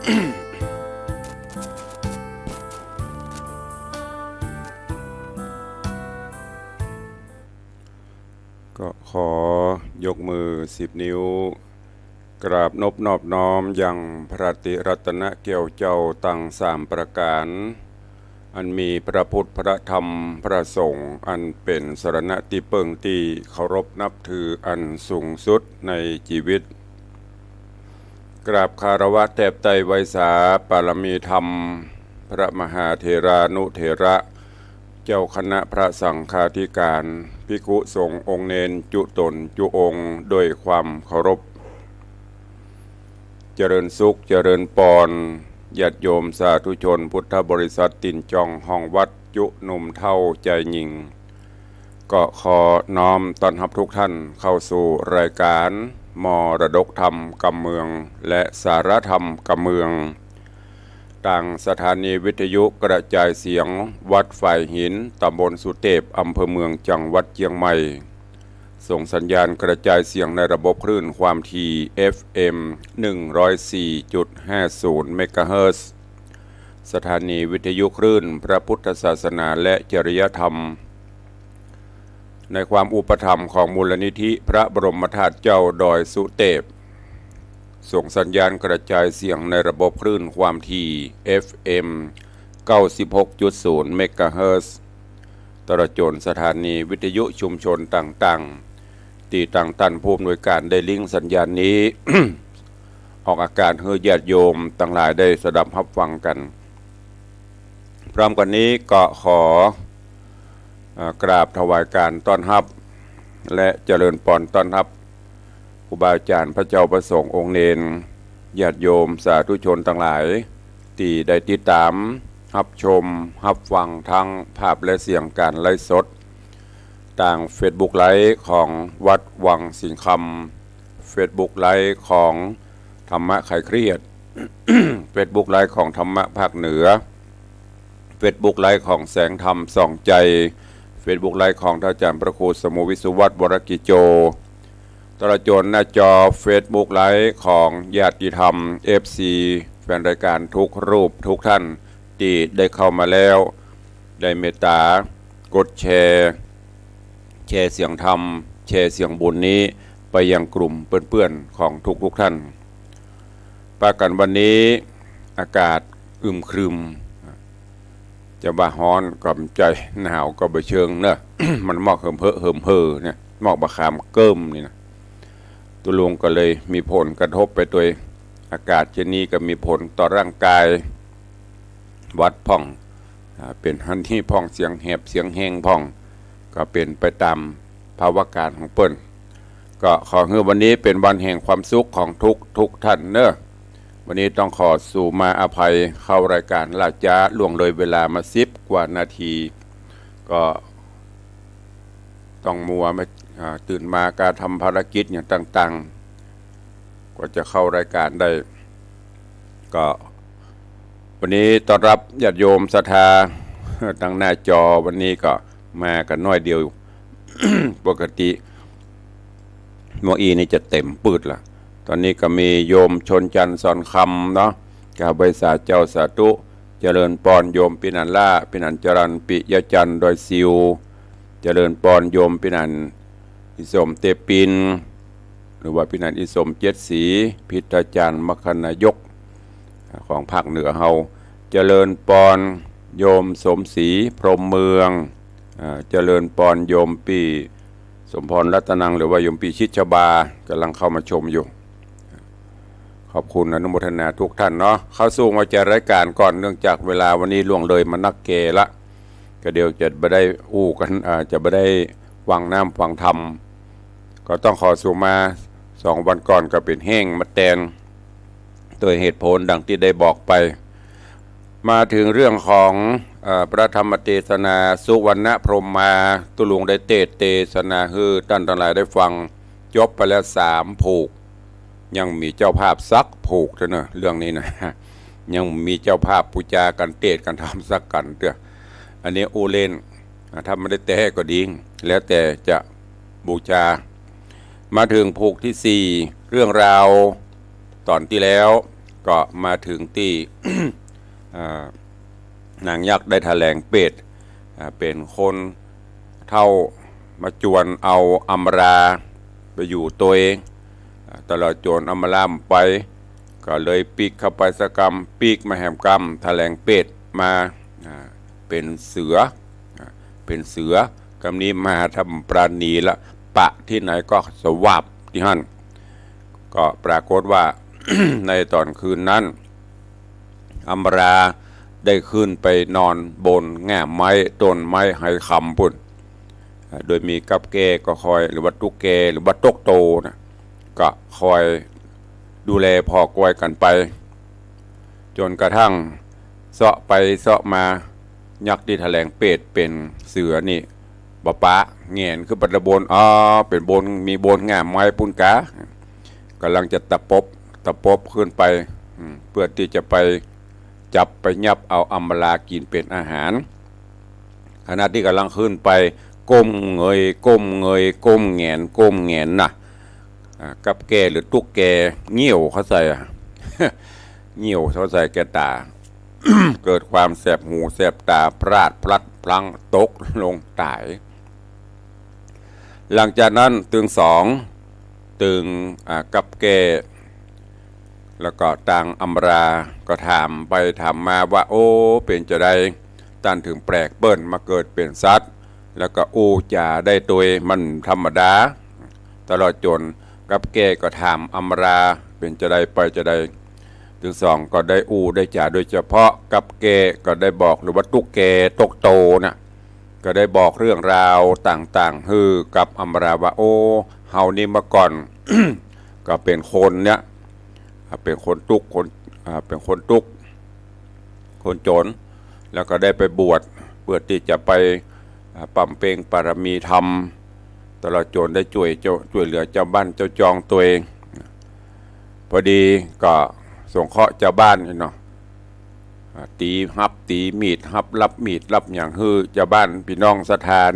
ก็ขอยกมือ10 นิ้วกราบนบนอบน้อมยังพระติรัตนเกี่ยวเจ้าตั้ง3 ประการอันมีพระพุทธพระธรรมพระสงฆ์อันเป็นสรณะที่เปิงที่เคารพนับถืออันสูงสุดในชีวิตกราบคารวะแทบไตรไวยสาปารมีธรรมพระมหาเถรานุเถระเจ้าคณะพระสังฆาธิการภิกขุสงฆ์องค์เนนจุตนจุองค์ด้วยความเคารพเจริญสุขเจริญปอนญาติโยมสาธุชนพุทธบริษัทตินจองห้องวัดจุหนุ่มเท่าใจหญิงก็ขอน้อมต้อนรับทุกท่านเข้าสู่รายการมรดกธรรมกำเมืองและสารธรรมกำเมืองต่างสถานีวิทยุกระจายเสียงวัดฝ่ายหินตำบลสุเทพอำเภอเมืองจังหวัดเชียงใหม่ส่งสัญญาณกระจายเสียงในระบบคลื่นความถี่ FM 104.50 เมกะเฮิรตซ์สถานีวิทยุคลื่นพระพุทธศาสนาและจริยธรรมในความอุปถัมภ์ของมูลนิธิพระบรมธาตุเจ้าดอยสุเทพส่งสัญญาณกระจายเสียงในระบบคลื่นความถี่ FM 96.0 เมกะเฮิรตซ์ตระจนสถานีวิทยุชุมชนต่างๆที่ต่างท่านผู้อำนวยการได้ลิงก์สัญญาณนี้ ออกอากาศให้ญาติโยมทั้งหลายได้สดับรับฟังกันพร้อมกันนี้ก็ขอกราบถวายการต้อนรับและเจริญพรต้อนรับครูบาอาจารย์พระเจ้าประสงค์องค์เนนญาติโยมสาธุชนทั้งหลายที่ได้ติดตามรับชมรับฟังทั้งภาพและเสียงการไลฟ์สดต่าง Facebook ไลฟ์ของวัดวังสิงห์คำ Facebook ไลฟ์ของธรรมะคลายเครียด Facebook ไลฟ์ของธรรมะภาคเหนือ Facebook ไลฟ์ของแสงธรรมส่องใจ Facebook ไลฟ์ของท่านอาจารย์พระครูสมุวิสุวัฒน์วรกิจโจตระจนหน้าจอ Facebook ไลฟ์ของญาติธรรม FC แฟนรายการทุกรูปทุกท่านที่ได้เข้ามาแล้วได้เมตตากดแชร์เสียงธรรมแชร์เสียงบุญนี้ไปยังกลุ่มเพื่อนๆของทุกท่านปากันวันนี้อากาศอึมครึมจะบ่าฮ้อนกับใจหนาวก็บ่เชิงเนอะ มันหมอกเหิมเพอเนี่ยหมอกบะขามเกิ่มนี่นะตัวลุงก็เลยมีผลกระทบไปโดยอากาศเช่นนี้ก็มีผลต่อร่างกายวัดพ่องเป็นหันที่พ่องเสียงแหบเสียงแห้งพ่องก็เป็นไปตามภาวะการของเปิ้นก็ขอให้วันนี้เป็นวันแห่งความสุขของทุกท่านเนอะวันนี้ต้องขอสู่มาอภัยเข้ารายการลาจ้าล่วงเลยเวลามา10 กว่านาทีก็ต้องมัวมาตื่นมาการทำภารกิจอย่างต่างๆกว่าจะเข้ารายการได้ก็วันนี้ต้อนรับญาติโยมศรัทธาตั้งหน้าจอวันนี้ก็มากันน้อยเดียว ปกติโมอีนี่จะเต็มปืดล่ะตอนนี้ก็มีโยมชนจันทร์สอนคำเนาะกาบริษัทเจ้าสาธุเจริญปอนโยมปินันล่าปินันจรันปิยจันทร์โดยซิวเจริญปอนโยมปินันอิสมเตปินหรือว่าปินันอิสมเจ็ดสีพิทจันทร์มคณายกของภาคเหนือเฮาเจริญปอนโยมสมศรีพรหมเมืองเจริญปอนโยมปีสมพรรัตนังหรือว่าโยมปีชิชบากำลังเข้ามาชมอยู่ขอบคุณอนุโมทนาทุกท่านเนาะเข้าสู่มาจัดรายการก่อนเนื่องจากเวลาวันนี้ล่วงเลยมานักเกละก็เดี๋ยวจะไม่ได้อู้กันจะไม่ได้วังน้ำฟังธรรมก็ต้องขอสู่มา2 วันก่อนก็เป็นแห้งมาแตนโดยเหตุผลดังที่ได้บอกไปมาถึงเรื่องของพระธรรมเทศนาสุวรรณพรหมมาตุลุงได้เทศนาฮือท่านทั้งหลายได้ฟังจบไปแล้ว3 ผูกยังมีเจ้าภาพซักผูกเถอะเนอะเรื่องนี้นะ ยังมีเจ้าภาพปูจากันเทศกันทำสักกันเถอะอันนี้อูเล่นถ้าไม่ได้เตะก็ดีแล้วแต่จะบูชามาถึงผูกที่4เรื่องราวตอนที่แล้ว ก็มาถึงที่ นางยักษ์ได้แถลงเป็ดเป็นคนเท่ามาจวนเอาอำราไปอยู่ตัวเองตลอดโจรอำราไปก็เลยปีกเข้าไปสกรรมปีกมาแหมกรรมแถลงเป็ดมาเป็นเสือคำนี้มาทำปราณีละปะที่ไหนก็สวับที่หั่นก็ปรากฏว่า ในตอนคืนนั้นอำราได้ขึ้นไปนอนบนแง่ไม้ต้นไม้ไหคำปุ่นโดยมีกับแกก็คอยหรือว่าตุกแกหรือว่าตกโตนะก็คอยดูแลพอกวยกันไปจนกระทั่งเสาะไปเสาะมายักษ์ที่แถลงเป็ดเป็นเสือนี่บปะเงียนคือปัตตบนเป็นบนมีบนแง่ไม้ปุ่นกากำลังจะตะปบขึ้นไปเพื่อที่จะไปจับไปยับเอาอำลากินเป็นอาหารขณะที่กำลังขึ้นไปก้มเงยก้มแงนนะกับแกหรือตุ๊กแกเงี้ยวเขาใส่เงี้ยวเขาใส่แกตา เกิดความแสบหูแสบตาพลาดพลัดพลั้งตกลงตายหลังจากนั้นตึงกับแกแล้วก็ต่างอำราก็ถามไปถามมาว่าโอ้เป็นจะได้ตันถึงแปลกเปิ้นมาเกิดเป็นสัตว์แล้วก็อูจ่าได้ตัวมันธรรมดาตลอดจนกับแกก็ถามอำราเป็นจะได้ไปจะได้ถึงสองก็ได้อูได้จ่าโดยเฉพาะกับแกก็ได้บอกหรือว่าตุกแกตกโตนะก็ได้บอกเรื่องราวต่างๆฮือกับอำราว่าโอ้เฮานี่มาก่อน ก็เป็นคนเนี่ยเป็นคนตุกคนจนแล้วก็ได้ไปบวชเพื่อที่จะไปปำเพ็ญปารมีธรรมตลอดจนได้ช่วยเหลือเจ้าบ้านเจ้าจองตัวเองพอดีก็สงเคราะห์เจ้าบ้านเนาะตีมีดรับมีดรับอย่างฮือเจ้าบ้านพี่น้องสถาน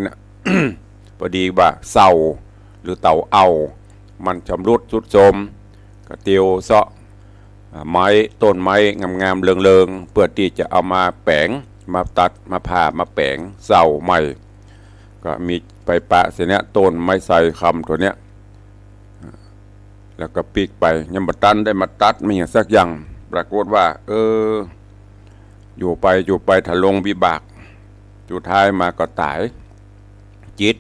พอดีว่าเสาหรือเต่าเอามันชำรุดทรุดโทรมก็เตียวเสาะไม้ต้นไม้งามๆเริงๆเพื่อที่จะเอามาแปลงมาตัดมาผ่ามาแปลงเสาใหม่ก็มีไปปะเสียเนี้ยต้นไม้ไทรคำตัวเนี้ยแล้วก็ปีกไปยังบัตันได้มาตัดไม่อย่างสักอย่างปรากฏว่าอยู่ไปถลงวิบากสุดท้ายมาก็ตายจิต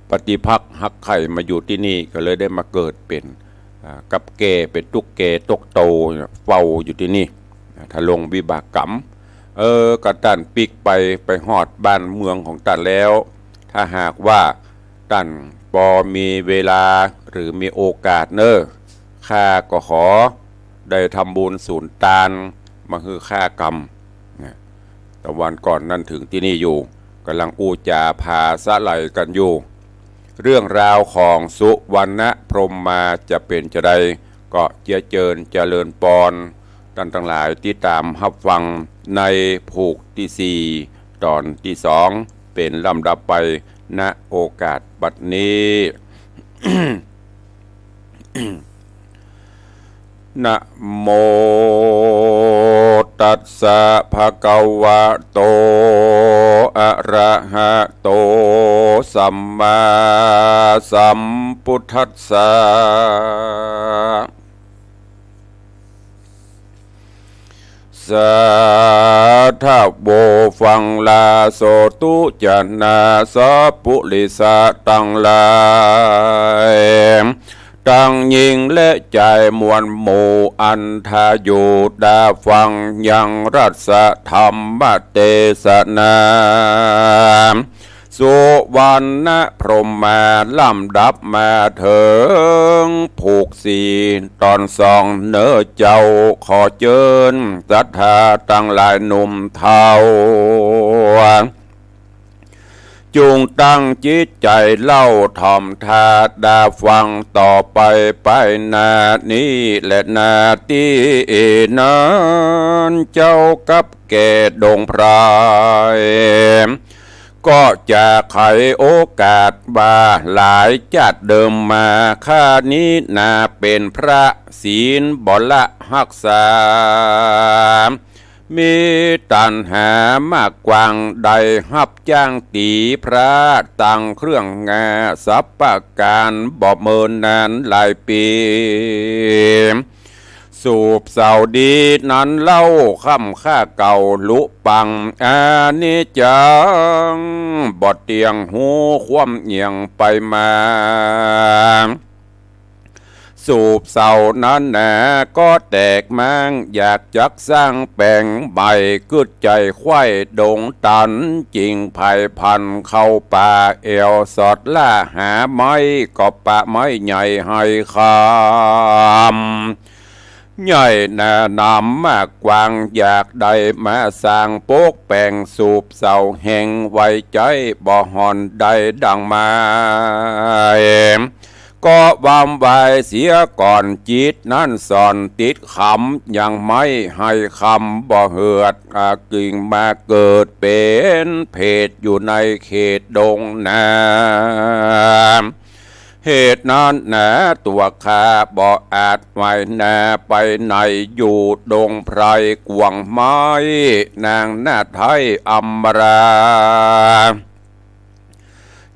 ปฏิภักษ์หักไข่มาอยู่ที่นี่ก็เลยได้มาเกิดเป็นกับแกเป็นตุกแกตกโตเฝ้าอยู่ที่นี่ถลงวิบากกรรมก็ตันปีกไปหอดบ้านเมืองของตันแล้วถ้าหากว่าตันพอมีเวลาหรือมีโอกาสข้าก็ขอได้ทำบุญสูญตานมาคือค่ากรรมแต่วันก่อนนั้นถึงที่นี่อยู่กำลังอูจาพาสะไหลกันอยู่เรื่องราวของสุวรรณพรหมมาจะเป็นจะใดก็เจริญปอนท่านทั้งหลายที่ตามรับฟังในผูกที่4ตอนที่2เป็นลำดับไปณโอกาสบัดนี้ นะโมตัสสะภะคะวะโตอะระหะโตสัมมาสัมพุทธัสสะสาธุโบฟังลาโสตุจนาสัพพุริสะตังหลายตั้งยิงและใจมวลหมู่อันทาอยู่ดาฟังยังรัสธรรมเทศนาสุวรรณพรหมมาลำดับมาถึงผูก4ตอน2เนื้อเจ้าขอเชิญศรัทธาตั้งหลายหนุ่มเทาจุงตั้งจิตใจเล่าถ่อมทาดาฟังต่อไปนานี้และนาที่นั้นเจ้ากับแก่ดงพราย ก็จะไขโอกาสบาหลายจัดเดิมมาข้านี้นาเป็นพระศีลบละหักษามีตันหามากกวางใดหับจ้างตีพระตังเครื่องงาสับประการบ่เมินนานหลายปีสูบเสาดีนั้นเล่าค่ำค่าเก่าลุปังอานิจังบอดเตียงหูคว่ำเอียงไปมาสูบเสานั้นแหนก็แตกมังอยากจักสร้างแปลงใบกึดใจไข้ดงตันจริงภัยพันเข้าป่าเอวสอดล่าหาไม้ก็ปะไม้ใหญ่ให้คำใหญ่แน่นำมากกวางอยากได้มาสร้างโป๊กแป่งสูบเสาแห่งไว้ใจบ่หอนได้ดังมาก็วามไว้เสียก่อนจิตนั่นสอนติดคำยังไม่ให้คำบ่เหือดกิ่งมาเกิดเป็นเพศอยู่ในเขตดงนาเหตุนั้นแหนตัวข้าบ่อาจไว้แน่ไปไหนอยู่ดงไพรกวงไม้นางหน้าไทยอัมรา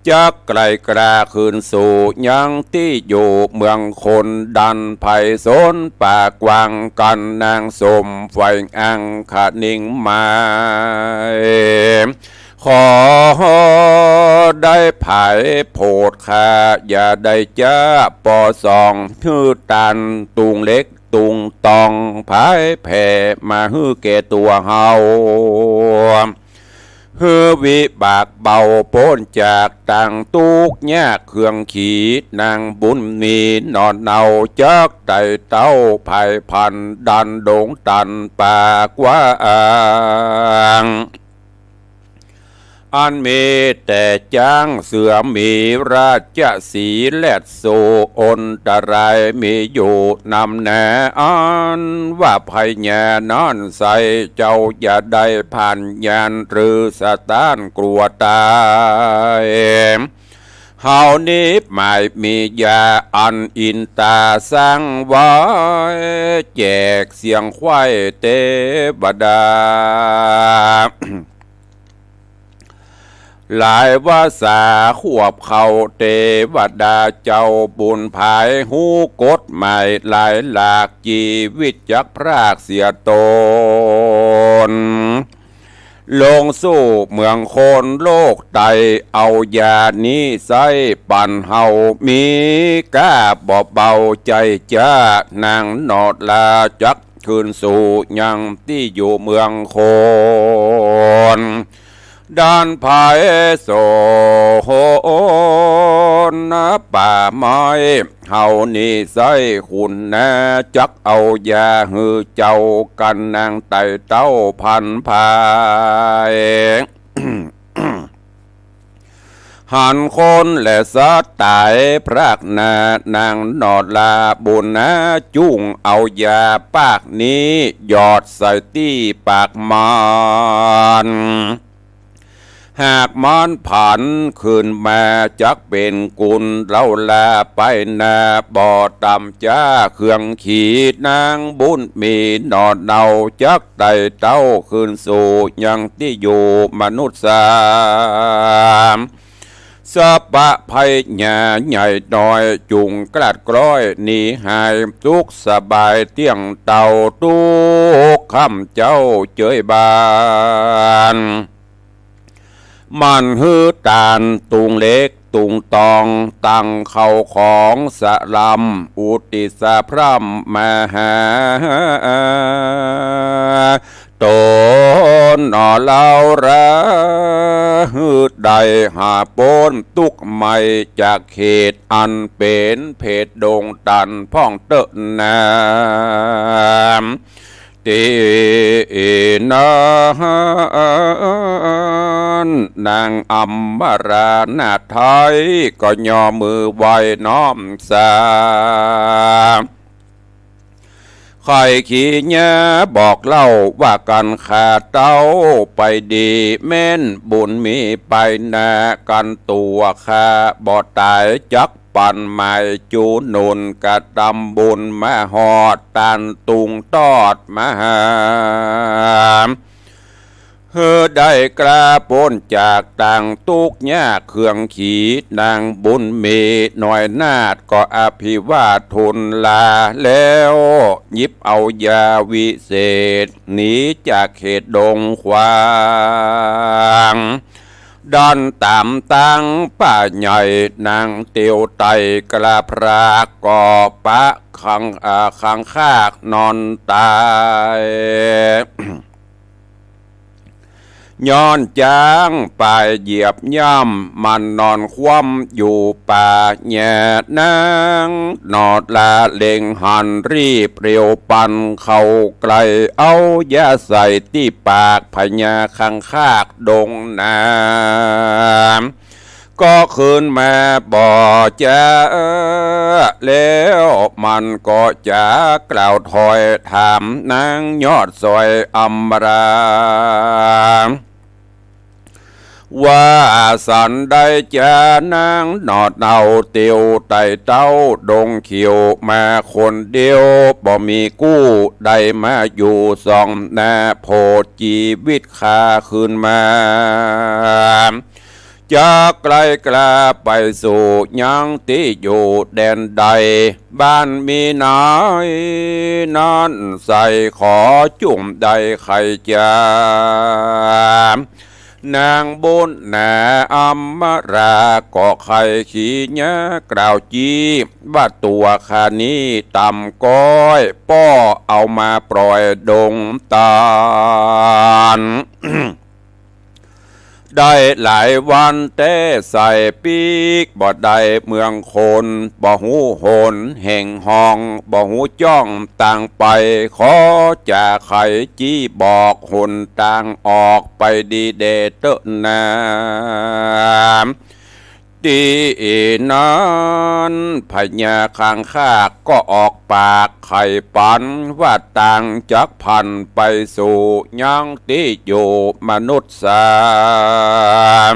จักไกลกราคืนสู่ยังที่อยู่เมืองคนดันไผ่สนป่ากวางกันนางสมไฟอังขานิ่งมาขอได้ไผ่โพดขาอย่าได้จ้าปอสองฮือตันตุงเล็กตุงตองไผ่แผ่มาฮือแก่ตัวเฮาเฮือวิบากเบาพ้นจากต่างตุกแยกเครื่องขีดนางบุญมีนอนเนาจักไตเต้าภายพันดันดงตันปากว่าอันมีแต่จ้างเสือมีราชสีแลดโซอนตรายมีอยู่นำแนอันว่าภัยแย่นอนใสเจ้าอย่าได้ผ่านยานหรือสตานกลัวตายเฮานี้หมายมียาอันอินตาสร้างไว้แจกเสียงควายเตบดาหลายว่าสาขวบเขาเทวดาเจ้าบุญภายหูกฎหมายหลายหลากชีวิตจักพรากเสียตนลงสู้เมืองโคนโลกไตเอายานี้ใส่ปั่นเฮามีกล้าบ่เบาใจจ้านางนอดลาจักคืนสู่ยังที่อยู่เมืองโคนด้านภายโซโหนป่าไม้เฮานี่ใส่คุณแน่จักเอายาหือเจ้ากันนางไต่เต้าพันภายหันคนและสัตตายพรากนานางนอดลาบุญนะจุ่งเอายาปากนี้หยอดใส่ที่ปากมันหากมันผันขึ้นมาจักเป็นกุลเล่าลาไปนาบ่อต่ำจ้าเครื่องขีดนางบุญมีนอนเนาจักไต่เต้าขึ้นสู่ยังที่อยู่มนุษย์สามสปะภัยหญ่ใหญ่น้อยจุงกลัดกร้อยหนีหายทุกสบายเตียงเต่าทุกคำเจ้าเจยบานมันฮือตานตุงเล็กตุงตองตั้งเข้าของสะลำอุติสะพร่ำมหาตนนอเล่าระฮืดใดหาปนตุกไม่จากเขตอันเป็นเพศดงตันพ่องเตะนามตีนนางอัมบรานาไทยก็ย่อมือไหวน้อมสา ใครขี้เนี้ยบอกเล่าว่ากันขาเต้าไปดีแม่นบุญมีไปนากันตัวข้าบ่ตายจักปันหมายจูนุนกระดำบุญมาหอดตันตุงตอดมาหาได้กระพ้นจากต่างตุกยากเครื่องขีนางบุญมีหน่อยนาดก็อภิวาททุนลาแล้วหยิบเอายาวิเศษหนีจากเขตดงควางดอนตามตั้งป่าใหญ่นางเตียวไตกระพรากก่อปะขังคากนอนตายย้อนจางปลายเหยียบย่ำมันนอนคว่ำอยู่ป่าแย่นางนอดลาเล็งหันรีบเรียวปันเข้าไกลเอายาใส่ที่ปากพญาคังคากดงน้ำก็คืนมาบ่จะแล้วมันก็จะกล่าวถอยถามนางยอดซอยอัมราว่าสันได้จะนางนอดเอาเตียวไต่เต้าดงเขียวมาคนเดียวบ่มีกู้ได้มาอยู่สองหน้าโพจีวิตคาคืนมาจะไกลกล้าไปสู่ยังที่อยู่แดนใดบ้านมีน้อยนั่นใส่ขอจุ่มใดใครจะนางบุญนาอัมมราก็ใครขี้เนี้ยกล่าวจีว่าตัวขานี้ต่ำก้อยป้อเอามาปล่อยดงตาล ได้หลายวันแต่ใส่ปีกบ่ได้เมืองคนบ่หูโหนแห่งห้องบ่หูจ้องต่างไปขอจะไขจี้บอกหนต่างออกไปดีเดเตนาดีนั้นพญาคางคากก็ออกปากไข่ปันว่าต่างจากพันไปสู่ยังที่อยู่มนุษย์สาม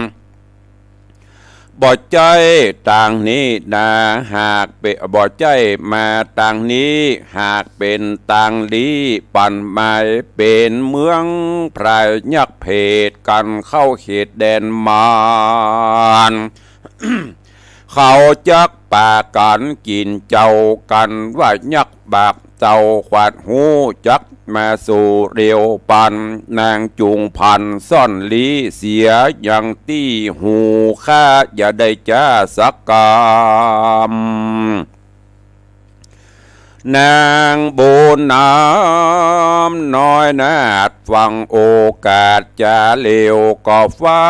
บ่ใจต่างนี้นาหากเป็นบ่ใจมาต่างนี้หากเป็นต่างลีปันหมายเป็นเมืองพรายยักเพศกันเข้าเขตแดนมารเขาจักป่ากันกินเจ้ากันว่ายักบาปเจ้าขวาดหูจักมาสู่เรียวปันนางจุงพันซ่อนลีเสียอย่างตี้หูข้าอย่าได้จ้าสักกามนางบุญน้ำน้อยนาดฟังโอกาสจะเลวก็เฝ้า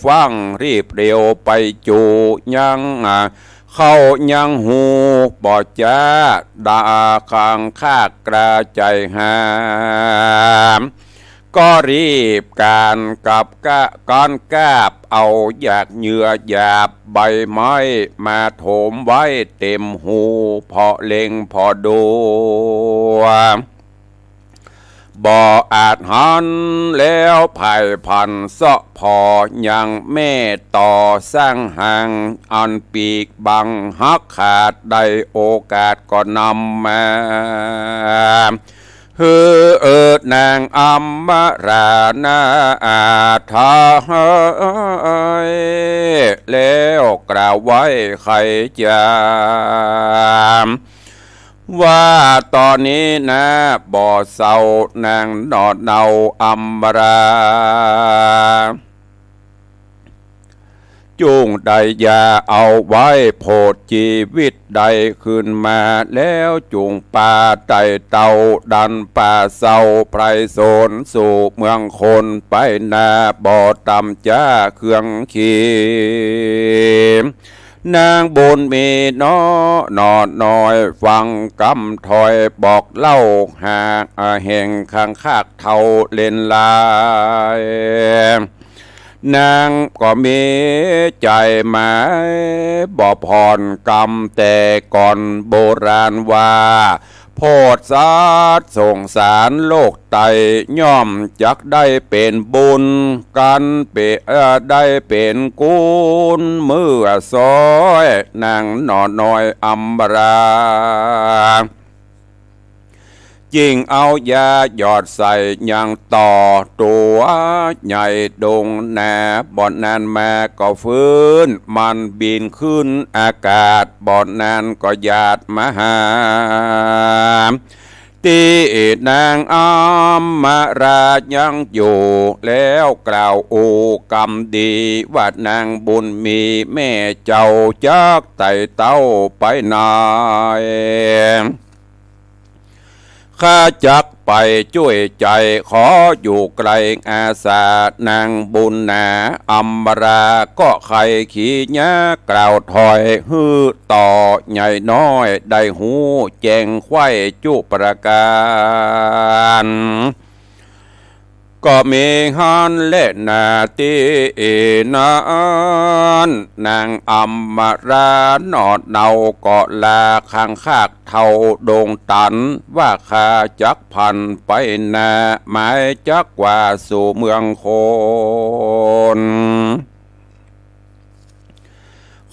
ฟังรีบเร็วไปจูยังเข้ายังหูบ่จ้าด่าข้างข้ากระใจหามก็รีบการกับการกาบเอาอยากเหยื่อหยาบใบไม้มาโถมไว้เต็มหูพอเล็งพอดูบ่อาจหันแล้วภายพันเสาะพอยังแม่ต่อสร้างห่างอันปีกบังหักขาดได้โอกาสก็นำมานางอัมมารานาอาทาแล้วกล่าวไว้ใครจะว่าตอนนี้นะบ่อเศร้านางนอดเนาอัมมาราจุงใดยาเอาไว้โพดชีวิตใดขึ้นมาแล้วจุงป่าไต่เต่าดันป่าเศร้าไพรโสนสู่เมืองคนไปนาบ่อตำจ้าเครื่องขีนางบุญมีน้อนอดน้อยฟังกำถอยบอกเล่าหาแห่งข้างคากเท่าเล่นลายนางก็มีใจหมายบ่ผ่อนกรรมแต่ก่อนโบราณว่า โพดสาดสงสารโลกไตย่อมจักได้เป็นบุญกันเปได้เป็นกุลมือซอยนางนอนน้อยอัมบราจิงเอายาหยอดใส่ยังต่อตัวใหญ่ดงแหนบ่อนนานมาก็ฟื้นมันบินขึ้นอากาศบ่อนนานก็หยาดมาหาตีนางอัมมารายังอยู่แล้วกล่าวโอกรรมดีว่านางบุญมีแม่เจ้าจักไต่เต้าไปไหนข้าจักไปช่วยใจขออยู่ไกลอาสานางบุญนาอัมราก็ใครขี้ยากล่าวถอยฮือต่อใหญ่น้อยได้หูแจงไข่จุประการก็มีฮันเล่นาตีนานนางอัมมาราหนอดเนาก็ลาข้างคากเท่าดงตันว่าข้าจักพันไปนาหมายจักว่าสู่เมืองโคน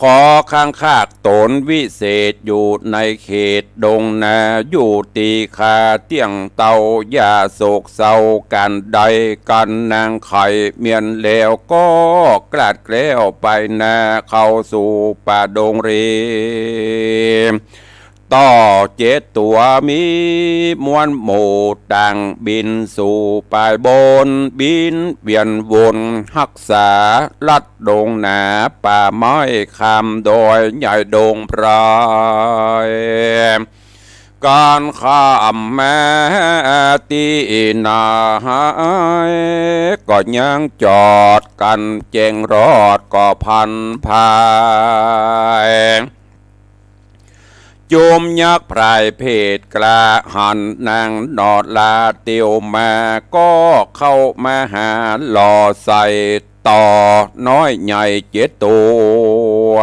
ขอข้างคากตนวิเศษอยู่ในเขตดงนาอยู่ตีคาเตียงเตายาโศกเศร้ากันใดกันนางไข่เมียนแล้วก็กลาดแกล้วไปนาเข้าสู่ป่าดงเรต่อเจ็ดตัวมีมวลหมู่ต่างบินสู่ป่ายบนบินเวียนวนหักษาลัดดงหนาป่าไม้คำโดยใหญ่ดงพรายการข้ามแม่ตีนาก็ยังจอดกันเจงรอดก็พันพายโจมยักษ์พรายเพศกล้าหันนางนอดลาเตียวมาก็เข้ามาหาหล่อใส่ต่อน้อยใหญ่เจ็ดตัว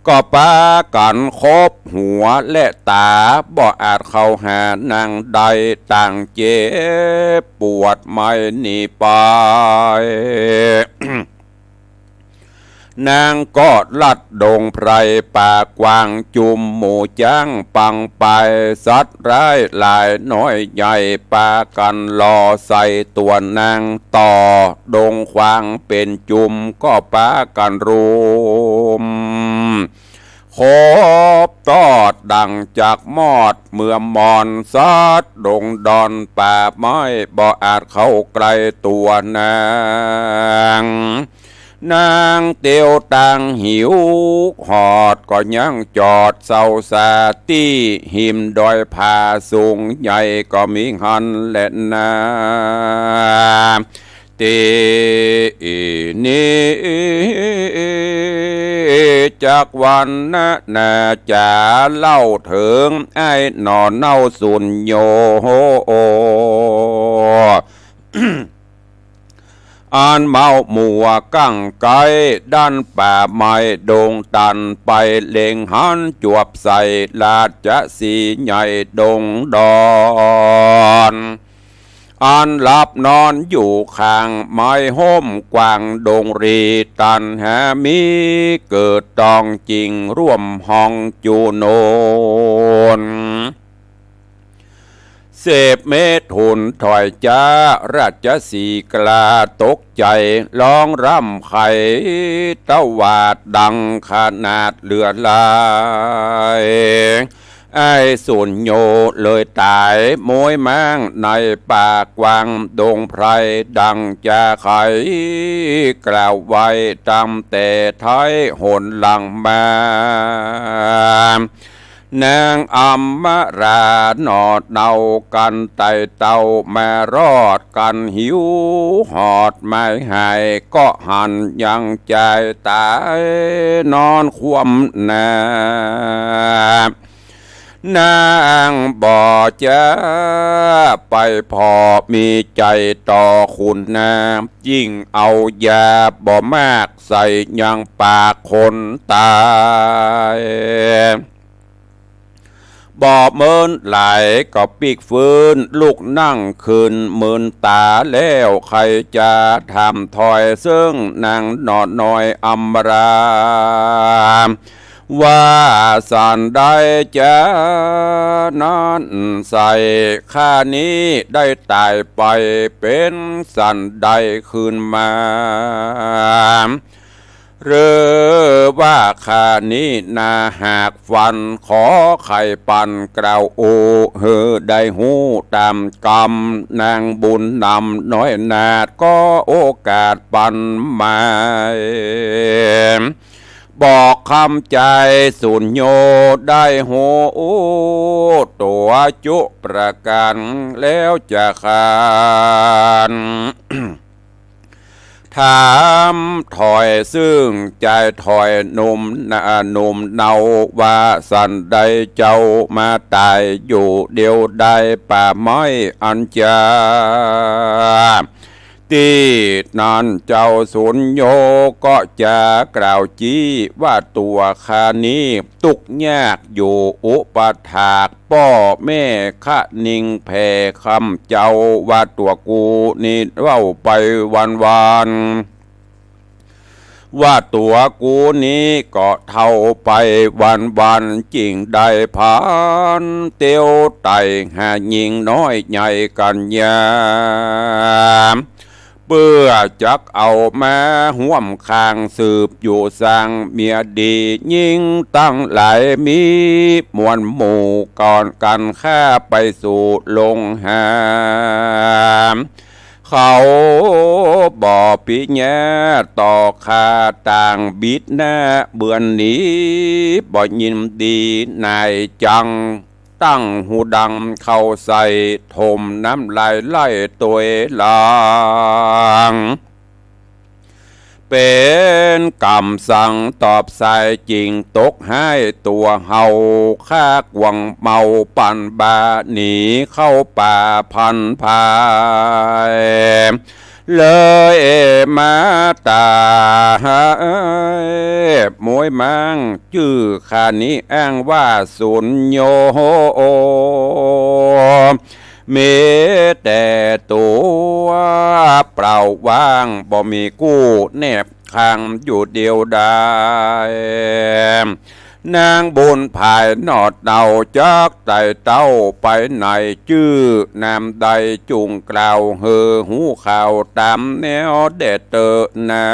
ก็ปากันคบหัวและตาบ่อาจเข้าหานางใดต่างเจ็บปวดไม่หนีไป นางก็ลัดดงไพรป่ากวางจุมหมู่จ้างปังไปสัตว์ร้ายหลายน้อยใหญ่ปากันรอใส่ตัวนางต่อดงควางเป็นจุมก็ปากันรุมขบตอดดังจากมอดเมื่อมอนสัดดงดอนป่าไม้บ่อาจเข้าใกล้ตัวนางนางเตียวต่างหิวหอดก็ยังจอดเศร้าสาตี้หิมดอยผาสูงใหญ่ก็มีหันและนาเตนี้จากวันนาจะเล่าถึงไอ้หนอนเน่าสุนโยอ่านเมาหมัวกั้งไกด้านป่าไม้ดงตันไปเล็งหันจวบใส่ลาดจะสีใหญ่ดงดอนอ่านหลับนอนอยู่ข้างไม้ห้มกวางดงรีตันหามีเกิดตองจริงร่วมห้องจูโนนเสพเมถุนถอยจ้าราชสีกลาตกใจร้องร่ำไข่ตะวาดดังขนาดเลือดลายไอ้สุนโยเลยตายมวยแมงในป่ากวางดงไพรดังจะไขกล่าวไว้จำแต่ท้ายหนหลังมานางอัมมาราหนอดเนากันไตเต้ามารอดกันหิวหอดไม่หายก็หันยังใจตายนอนคว่ำนางบ่จะไปพอมีใจต่อคุณนายิ่งเอายาบ่มากใส่ยังปากคนตาย บ่เมินไหลก็ปีกฟื้นลูกนั่งคืนเมินตาแล้วใครจะทำถอยซึ่งนางนอดน้อยอัมราว่าสันได้จะนั้นใส่ข้านี้ได้ตายไปเป็นสันได้คืนมาหรือว่าข้านี้นาหากฟันขอไข่ปันกล่าวโอเฮอได้หูตามกรรมนางบุญนำน้อยนาดก็โอกาสปันมาบอกคำใจสุญโยได้โหตัวจุประกันแล้วจะขานถามถอยซึ่งใจถอยหนุ่มเนาว่าสันใดเจ้ามาตายอยู่เดียวได้ป่าไม้อันจาที่นั่นเจ้าสุญโยก็จะกล่าวจี้ว่าตัวข้านี้ตุกยากอยู่อุปถากพ่อแม่ข้านิ่งแผ่คำเจ้าว่าตัวกูนี่เว้าไปวันว่าตัวกูนี้ก็เท่าไปวันจริงได้ผ่านเตียวไตหายิงน้อยใหญ่กันยามเพื่อจักเอามาห่วมคางสืบอยู่สร้างเมียดียิ่งตั้งหลายมีมวลหมู่ก่อนกันข้าไปสู่ลงหามเขาบ่ปิแย่ต่อคาต่างบิดหน้าเบือนนี้บ่ยินดีนายจังตั้งหูดังเข้าใส่ถมน้ำลายไล่ตัวหลังเป็นกรรมสั่งตอบสายจริงตกให้ตัวเฮาข้ากวังเมาปั่นบาหนีเข้าป่าพันพายเลยมาตามวยมังชื่อข้านี้อ้างว่าสุญโยมีแต่ตัวเปล่าว่างบ่มีกู้แนบข้างอยู่เดียวได้นางบุญภายนอดเดาจากไต่เต้าไปไหนชื่อนามใดจุงกล่าวเฮอหูข่าวตามแนวเด็ดเตอนา